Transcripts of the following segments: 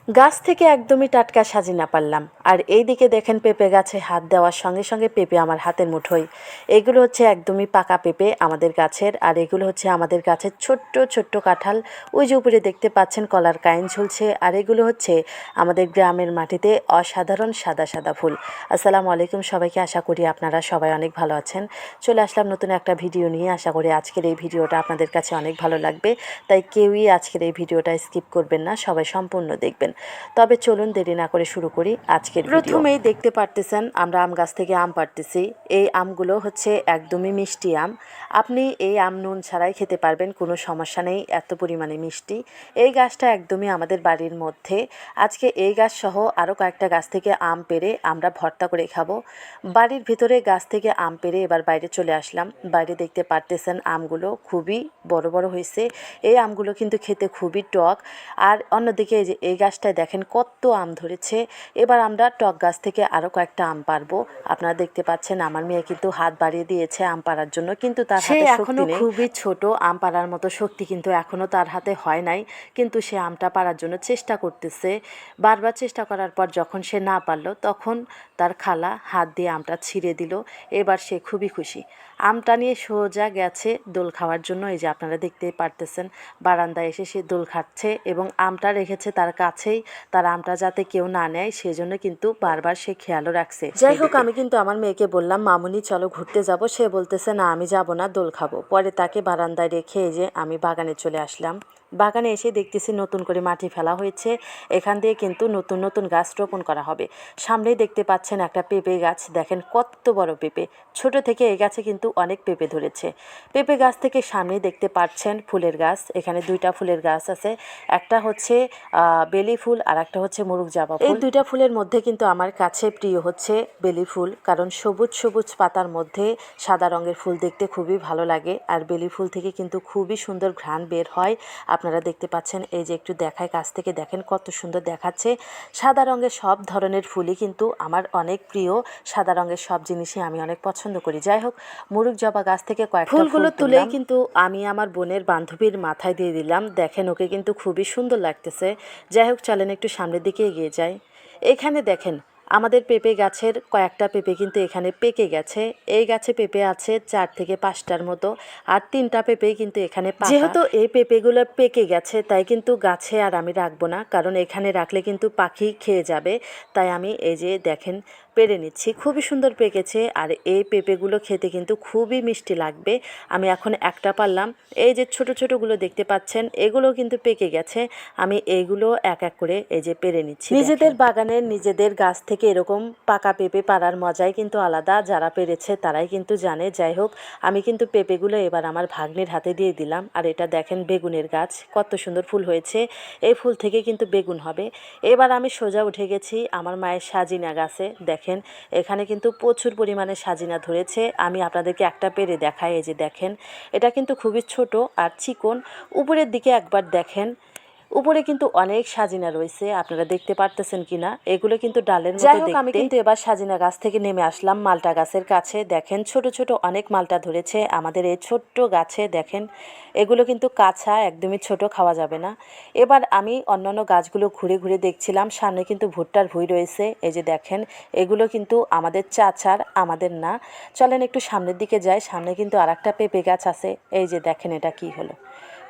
গাছ থেকে একদমই টাটকা সাজিনা পারলাম। আর এইদিকে দেখেন পেঁপে গাছে হাত দেওয়ার সঙ্গে সঙ্গে পেঁপে আমার হাতের মুঠোয়। এগুলো হচ্ছে একদমই পাকা পেঁপে আমাদের গাছের, আর এগুলো হচ্ছে আমাদের গাছের ছোট্ট ছোট্ট কাঁঠাল। ওই যে উপরে দেখতে পাচ্ছেন কলার কাইন ঝুলছে, আর এগুলো হচ্ছে আমাদের গ্রামের মাটিতে অসাধারণ সাদা সাদা ফুল। আসসালামু আলাইকুম সবাইকে, আশা করি আপনারা সবাই অনেক ভালো আছেন। চলে আসলাম নতুন একটা ভিডিও নিয়ে। আশা করি আজকের এই ভিডিওটা আপনাদের কাছে অনেক ভালো লাগবে, তাই কেউই আজকের এই ভিডিওটা স্কিপ করবেন না, সবাই সম্পূর্ণ দেখবেন। তবে চলুন দেরি না করে শুরু করি আজকের ভিডিও। প্রথমেই দেখতে পারতেছেন আমরা আম গাছ থেকে আম পাড়তেছি। এই আমগুলো হচ্ছে একদমই মিষ্টি আম। আপনি এই আম নুন ছাড়াই খেতে পারবেন, কোনো সমস্যা নেই, এত পরিমাণে মিষ্টি। এই গাছটা একদমই আমাদের বাড়ির মধ্যে। আজকে এই গাছ সহ আরও কয়েকটা গাছ থেকে আম পেড়ে আমরা ভর্তা করে খাবো। বাড়ির ভিতরে গাছ থেকে আম পেড়ে এবার বাইরে চলে আসলাম। বাইরে দেখতে পারতেছেন আমগুলো খুবই বড় বড় হয়েছে। এই আমগুলো কিন্তু খেতে খুবই টক। আর অন্যদিকে এই যে এই গাছটায় দেখেন কত আম ধরেছে। এবার আমরা টক গাছ থেকে আরও কয়েকটা আম পারবো। আপনারা দেখতে পাচ্ছেন আমার মেয়ে কিন্তু হাত বাড়িয়ে দিয়েছে আম পাড়ার জন্য, কিন্তু তার হাতে এখনো খুবই ছোট। আম পাড়ার মতো শক্তি কিন্তু এখনো তার হাতে হয় নাই, কিন্তু সে আমটা পাড়ার জন্য চেষ্টা করতেছে। বারবার চেষ্টা করার পর যখন সে না পারলো, তখন তার খালা হাত দিয়ে আমটা ছিঁড়ে দিল। এবার সে খুবই খুশি। আমটা নিয়ে সোজা গেছে দোল খাওয়ার জন্য। এই যে আপনারা দেখতেই পারতেছেন বারান্দায় এসে সে দোল খাচ্ছে এবং আমটা রেখেছে তার কাছেই, তার আমটা যাতে কেউ না নেয় সেজন্য কিন্তু বারবার সে খেয়ালও রাখছে। যাই হোক, আমি কিন্তু আমার মেয়েকে বললাম মামুনি চলো ঘুরতে যাব। সে বলতেছে না আমি যাব না, দোল খাবো। পরে তাকে বারান্দায় রেখে এই যে আমি বাগানে চলে আসলাম। বাগানে এসে দেখতেছি নতুন করে মাটি ফেলা হয়েছে। এখান দিয়ে কিন্তু নতুন নতুন গাছ রোপণ করা হবে। সামনেই দেখতে পাচ্ছেন একটা পেঁপে গাছ, দেখেন কত বড় পেঁপে। ছোট থেকে এই গাছে কিন্তু অনেক পেঁপে ধরেছে। পেঁপে গাছ থেকে সামনেই দেখতে পাচ্ছেন ফুলের গাছ। এখানে দুইটা ফুলের গাছ আছে, একটা হচ্ছে বেলি ফুল আর একটা হচ্ছে মুরুগ জাবা ফুল। এই দুইটা ফুলের মধ্যে কিন্তু আমার কাছে প্রিয় হচ্ছে বেলি ফুল, কারণ সবুজ সবুজ পাতার মধ্যে সাদা রঙের ফুল দেখতে খুবই ভালো লাগে। আর বেলি ফুল থেকে কিন্তু খুবই সুন্দর ঘ্রাণ বের হয়। আপনারা দেখতে পাচ্ছেন, এই যে একটু দেখায় কাছ থেকে দেখেন কত সুন্দর দেখাচ্ছে। সাদা রঙের সব ধরনের ফুলই কিন্তু আমার অনেক প্রিয়। সাদা রঙের সব জিনিসই আমি অনেক পছন্দ করি। যাই হোক, মুরুগ জবা গাছ থেকে কয়েকটা ফুলগুলো তুলেই কিন্তু আমি আমার বোনের বান্ধবীর মাথায় দিয়ে দিলাম। দেখেন ওকে কিন্তু খুবই সুন্দর লাগতেছে। যাই হোক, চলেন একটু সামনের দিকে এগিয়ে যাই। এখানে দেখেন আমাদের পেঁপে গাছের কয়েকটা পেঁপে কিন্তু এখানে পেকে গেছে। এই গাছে পেঁপে আছে 4 থেকে 5টার মতো, আর 3টা পেঁপেই কিন্তু এখানে পাকা। যেহেতু এই পেঁপেগুলো পেকে গেছে তাই কিন্তু গাছে আর আমি রাখবো না, কারণ এখানে রাখলে কিন্তু পাখি খেয়ে যাবে। তাই আমি এই যে দেখেন পেরে নিচ্ছি। খুবই সুন্দর পেকেছে, আর এই পেঁপেগুলো খেতে কিন্তু খুবই মিষ্টি লাগবে। আমি এখন একটা পারলাম। এই যে ছোট ছোটগুলো দেখতে পাচ্ছেন এগুলো কিন্তু পেকে গেছে। আমি এইগুলো এক এক করে এই যে পেরে নিচ্ছি। নিজেদের বাগানের নিজেদের গাছ থেকে এরকম পাকা পেঁপে পাড়ার মজাই কিন্তু আলাদা। যারা পেরেছে তারাই কিন্তু জানে। যাই হোক, আমি কিন্তু পেঁপেগুলো এবার আমার ভাগ্নির হাতে দিয়ে দিলাম। আর এটা দেখেন বেগুনের গাছ, কত সুন্দর ফুল হয়েছে। এই ফুল থেকে কিন্তু বেগুন হবে। এবার আমি সোজা উঠে গেছি আমার মায়ের সাজিনা গাছে। দেখেন এখানে কিন্তু প্রচুর পরিমাণে সাজিনা ধরেছে। আমি আপনাদেরকে একটা পেরে দেখাই। এই যে দেখেন এটা কিন্তু খুবই ছোট আর চিকন। উপরের দিকে একবার দেখেন, উপরে কিন্তু অনেক সাজিনা রয়েছে, আপনারা দেখতে পারতেছেন কিনা। এগুলো কিন্তু ডালের মতো দেখতে। আমি কিন্তু এবার সাজিনা গাছ থেকে নেমে আসলাম মালটা গাছের কাছে। দেখেন ছোট ছোট অনেক মালটা ধরেছে আমাদের এই ছোট্ট গাছে। দেখেন এগুলো কিন্তু কাঁচা, একদমই ছোট, খাওয়া যাবে না। এবার আমি অন্যান্য গাছগুলো ঘুরে ঘুরে দেখছিলাম। সামনে কিন্তু ভুট্টার ভুঁই রয়েছে। এই যে দেখেন এগুলো কিন্তু আমাদের চাচার, আমাদের না। চলেন একটু সামনের দিকে যাই। সামনে কিন্তু আর একটা পেঁপে গাছ আছে। এই যে দেখেন এটা কি হলো।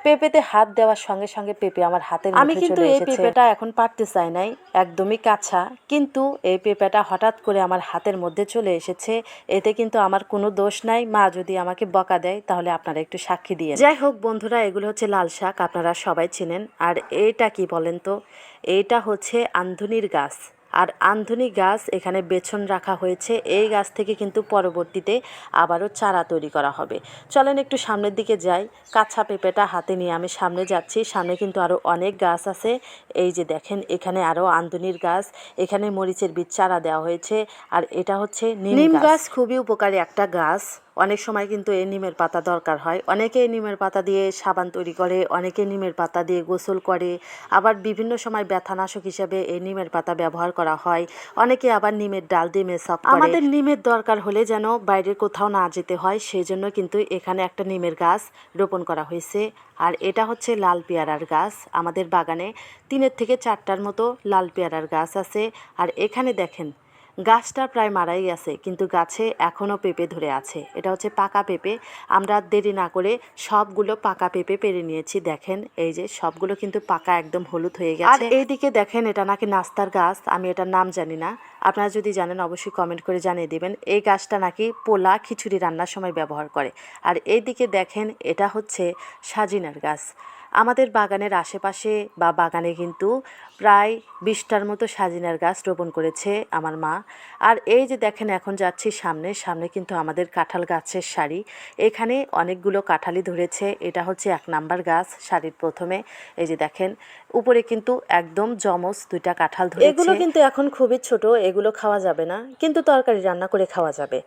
পেঁপেতে হাত দেওয়ার সঙ্গে সঙ্গে পেঁপে আমার হাতের মুঠোয় চলে এসেছে। আমি কিন্তু এই পেঁপেটা এখন পারতে চাই নাই, একদমই কাঁচা, কিন্তু এই পেঁপেটা হঠাৎ করে আমার হাতের মধ্যে চলে এসেছে। এতে কিন্তু আমার কোনো দোষ নাই। মা যদি আমাকে বকা দেয় তাহলে আপনারা একটু সাক্ষী দিয়ে। যাই হোক বন্ধুরা, এগুলো হচ্ছে লাল শাক, আপনারা সবাই চিনেন। আর এইটা কি বলেন তো? এইটা হচ্ছে আন্ধুনির গাছ। আর আন্ধুনি গাছ এখানে বেছন রাখা হয়েছে। এই গাছ থেকে কিন্তু পরবর্তীতে আবারও চারা তৈরি করা হবে। চলেন একটু সামনের দিকে যাই। কাঁচা পেঁপেটা হাতে নিয়ে আমি সামনে যাচ্ছি। সামনে কিন্তু আরও অনেক গাছ আছে। এই যে দেখেন এখানে আরও আন্ধুনির গাছ। এখানে মরিচের বীজ চারা দেওয়া হয়েছে। আর এটা হচ্ছে নিম গাছ। খুবই উপকারী একটা গাছ। অনেক সময় কিন্তু এই নিমের পাতা দরকার হয়। অনেকে নিমের পাতা দিয়ে সাবান তৈরি করে, অনেকে নিমের পাতা দিয়ে গোসল করে, আবার বিভিন্ন সময় ব্যথানাশক হিসেবে এই নিমের পাতা ব্যবহার করা হয়। অনেকে আবার নিমের ডাল দিয়ে মেসআপ করে। আমাদের নিমের দরকার হলে যেন বাইরে কোথাও না যেতে হয়, সেই জন্য কিন্তু এখানে একটা নিমের গাছ রোপণ করা হয়েছে। আর এটা হচ্ছে লাল পেয়ারার গাছ। আমাদের বাগানে 3 থেকে 4টার মতো লাল পেয়ারার গাছ আছে। আর এখানে দেখেন গাছটা প্রায় মারাই গেছে, কিন্তু গাছে এখনও পেঁপে ধরে আছে। এটা হচ্ছে পাকা পেঁপে। আমরা দেরি না করে সবগুলো পাকা পেঁপে পেরে নিয়েছি। দেখেন এই যে সবগুলো কিন্তু পাকা, একদম হলুদ হয়ে গেছে। আর এইদিকে দেখেন এটা নাকি নাস্তার গাছ, আমি এটার নাম জানি না। আপনারা যদি জানেন অবশ্যই কমেন্ট করে জানিয়ে দিবেন। এই গাছটা নাকি পোলা খিচুড়ি রান্নার সময় ব্যবহার করে। আর এইদিকে দেখেন এটা হচ্ছে সাজিনার গাছ। আমাদের বাগানের আশেপাশে বা বাগানে কিন্তু প্রায় 20টার মতো সাজিনার গাছ রোপণ করেছে আমার মা। আর এই যে দেখেন এখন যাচ্ছি সামনে কিন্তু আমাদের কাঁঠাল গাছের সারি। এখানে অনেকগুলো কাঁঠালই ধরেছে। এটা হচ্ছে 1 নাম্বার গাছ সারির প্রথমে। এই যে দেখেন উপরে কিন্তু একদম জমজ 2টা কাঁঠাল ধরেছে। এগুলো কিন্তু এখন খুবই ছোট, এগুলো খাওয়া যাবে না, কিন্তু তরকারি রান্না করে খাওয়া যাবে।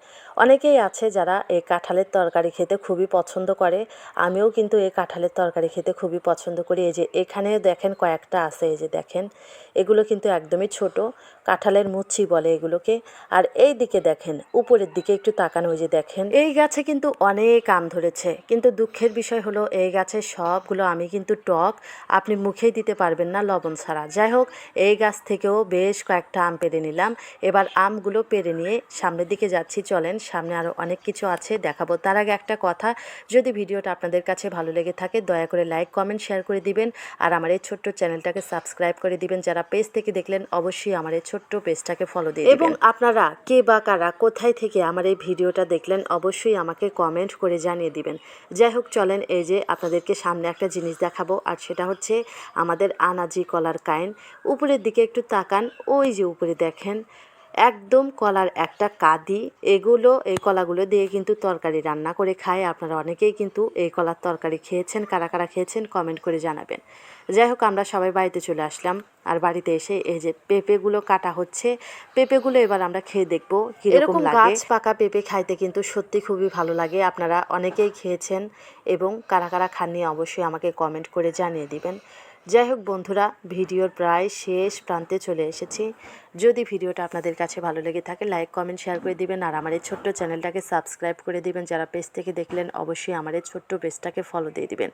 অনেকেই আছে যারা এই কাঁঠালের তরকারি খেতে খুবই পছন্দ করে। আমিও কিন্তু এই কাঁঠালের তরকারি খেতে খুবই পছন্দ করি। এই যে এখানে দেখেন কয়েকটা আছে, এই যে দেখেন এগুলো কিন্তু একদমই ছোট, কাঁঠালের মুচি বলে এগুলোকে। আর এই দিকে দেখেন উপরের দিকে একটু তাকানো, ওই যে দেখেন এই গাছে কিন্তু অনেক আম ধরেছে, কিন্তু দুঃখের বিষয় হলো এই গাছের সবগুলো আমি কিন্তু টক, আপনি মুখেই দিতে পারবেন না লবণ ছাড়া। যাই হোক, এই গাছ থেকেও বেশ কয়েকটা আম পেড়ে নিলাম। এবার আমগুলো পেড়ে নিয়ে সামনের দিকে যাচ্ছি। চলেন, সামনে আরও অনেক কিছু আছে দেখাবো। তার আগে একটা কথা, যদি ভিডিওটা আপনাদের কাছে ভালো লেগে থাকে দয়া করে লাইক কমেন্ট শেয়ার করে দিবেন। আর আমার এই ছোট্ট চ্যানেলটাকে সাবস্ক্রাইব করে দিবেন। যারা পেজ থেকে দেখলেন অবশ্যই আমার এই ছোট্ট পেজটাকে ফলো দিয়ে দিবেন। এবং আপনারা কে বা কারা কোথায় থেকে আমার এই ভিডিওটা দেখলেন অবশ্যই আমাকে কমেন্ট করে জানিয়ে দিবেন। যাই হোক, চলেন এই যে আপনাদেরকে সামনে একটা জিনিস দেখাবো, আর সেটা হচ্ছে আমাদের আনাজি কলার কাইন। উপরের দিকে একটু তাকান, ওই যে উপরে দেখেন একদম কলার একটা কাঁদি। এই কলাগুলো দিয়ে কিন্তু তরকারি রান্না করে খায়। আপনারা অনেকেই কিন্তু এই কলার তরকারি খেয়েছেন, কারা কারা খেয়েছেন কমেন্ট করে জানাবেন। যাই হোক, আমরা সবাই বাড়িতে চলে আসলাম। আর বাড়িতে এসে এই যে পেঁপেগুলো কাটা হচ্ছে, পেঁপেগুলো এবার আমরা খেয়ে দেখবো কিরকম লাগে। গাছ পাকা পেঁপে খাইতে কিন্তু সত্যি খুবই ভালো লাগে। আপনারা অনেকেই খেয়েছেন এবং কারা কারা খাননি অবশ্যই আমাকে কমেন্ট করে জানিয়ে দিবেন। যাই হোক বন্ধুরা, ভিডিওর প্রায় শেষ প্রান্তে চলে এসেছি। যদি ভিডিওটা আপনাদের কাছে ভালো লেগে থাকে লাইক কমেন্ট শেয়ার করে দিবেন। আর আমার এই ছোট্ট চ্যানেলটাকে সাবস্ক্রাইব করে দিবেন। যারা পেজ থেকে দেখলেন অবশ্যই আমার এই ছোট্ট পেজটাকে ফলো দিয়ে দিবেন।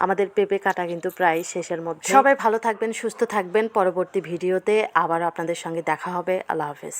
আমাদের পেঁপে কাটা কিন্তু প্রায় শেষের মধ্যে। সবাই ভালো থাকবেন, সুস্থ থাকবেন। পরবর্তী ভিডিওতে আবারও আপনাদের সঙ্গে দেখা হবে। আল্লাহ হাফেজ।